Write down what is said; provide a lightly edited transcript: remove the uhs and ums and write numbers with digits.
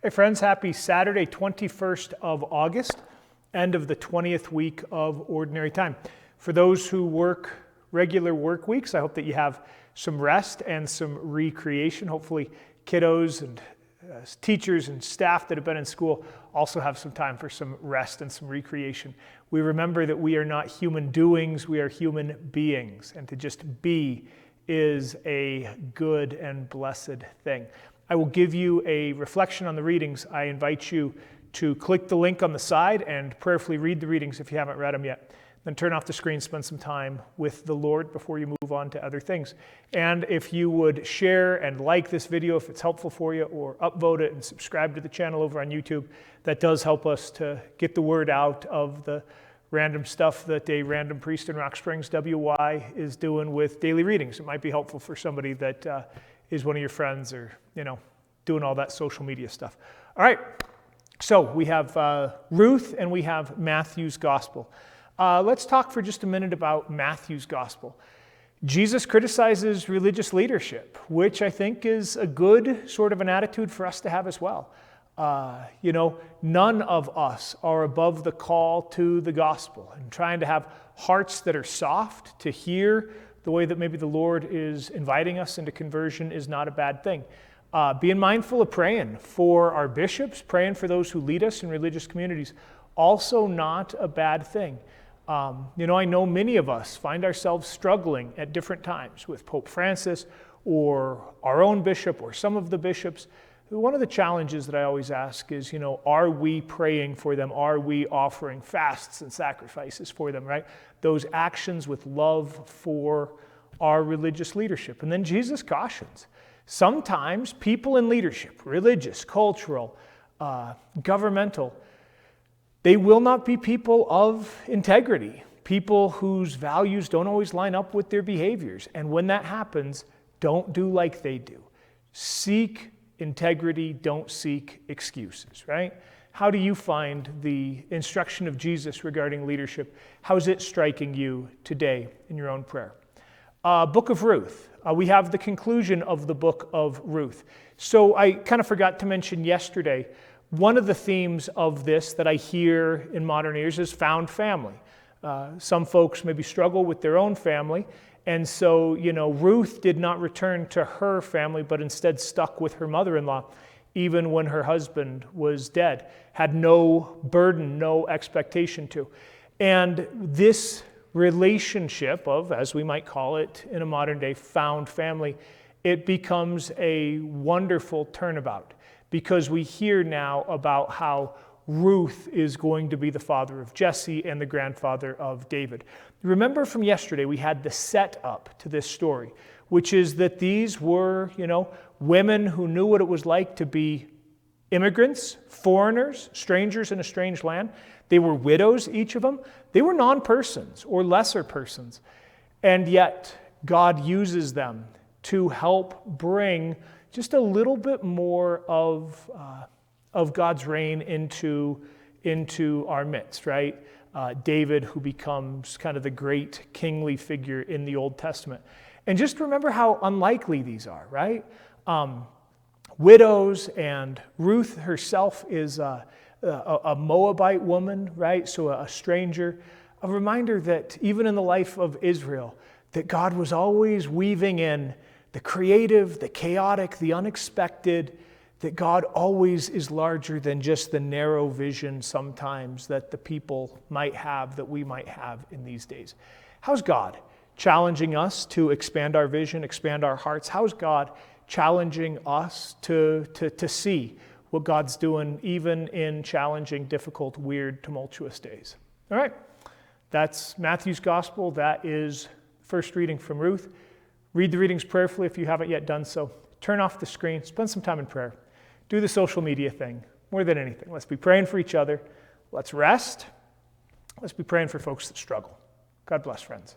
Hey friends, happy Saturday, 21st of August, end of the 20th week of Ordinary Time. For those who work regular work weeks, I hope that you have some rest and some recreation. Hopefully kiddos and teachers and staff that have been in school also have some time for some rest and some recreation. We remember that we are not human doings, we are human beings, and to just be is a good and blessed thing. I will give you a reflection on the readings. I invite you to click the link on the side and prayerfully read the readings if you haven't read them yet. Then turn off the screen, spend some time with the Lord before you move on to other things. And if you would share and like this video if it's helpful for you, or upvote it and subscribe to the channel over on YouTube, that does help us to get the word out of the random stuff that a random priest in Rock Springs, WY, is doing with daily readings. It might be helpful for somebody that is one of your friends, or, doing all that social media stuff. All right, so we have Ruth and we have Matthew's Gospel. Let's talk for just a minute about Matthew's Gospel. Jesus criticizes religious leadership, which I think is a good sort of an attitude for us to have as well. None of us are above the call to the gospel, and trying to have hearts that are soft to hear the way that maybe the Lord is inviting us into conversion is not a bad thing. Being mindful of praying for our bishops, praying for those who lead us in religious communities, also not a bad thing. I know many of us find ourselves struggling at different times with Pope Francis or our own bishop or some of the bishops. One of the challenges that I always ask is, are we praying for them? Are we offering fasts and sacrifices for them, right? Those actions with love for our religious leadership. And then Jesus cautions, sometimes people in leadership, religious, cultural, governmental, they will not be people of integrity, people whose values don't always line up with their behaviors. And when that happens, don't do like they do. Seek integrity, don't seek excuses, right? How do you find the instruction of Jesus regarding leadership? How's it striking you today in your own prayer? Book of Ruth. We have the conclusion of the book of Ruth. So I kind of forgot to mention yesterday, one of the themes of this that I hear in modern ears is found family. Some folks maybe struggle with their own family, and so, Ruth did not return to her family, but instead stuck with her mother-in-law, even when her husband was dead, had no burden, no expectation to. And this relationship of, as we might call it in a modern day, found family, it becomes a wonderful turnabout, because we hear now about how Ruth is going to be the father of Jesse and the grandfather of David. Remember from yesterday, we had the setup to this story, which is that these were, women who knew what it was like to be immigrants, foreigners, strangers in a strange land. They were widows, each of them. They were non-persons or lesser persons. And yet, God uses them to help bring just a little bit more of God's reign into our midst, right? David, who becomes kind of the great kingly figure in the Old Testament. And just remember how unlikely these are, right? Widows, and Ruth herself is a Moabite woman, right? So a stranger. A reminder that even in the life of Israel, that God was always weaving in the creative, the chaotic, the unexpected, that God always is larger than just the narrow vision sometimes that the people might have, that we might have in these days. How's God challenging us to expand our vision, expand our hearts? How's God challenging us to see what God's doing even in challenging, difficult, weird, tumultuous days? All right, that's Matthew's Gospel. That is first reading from Ruth. Read the readings prayerfully if you haven't yet done so. Turn off the screen, spend some time in prayer. Do the social media thing. More than anything, let's be praying for each other. Let's rest. Let's be praying for folks that struggle. God bless, friends.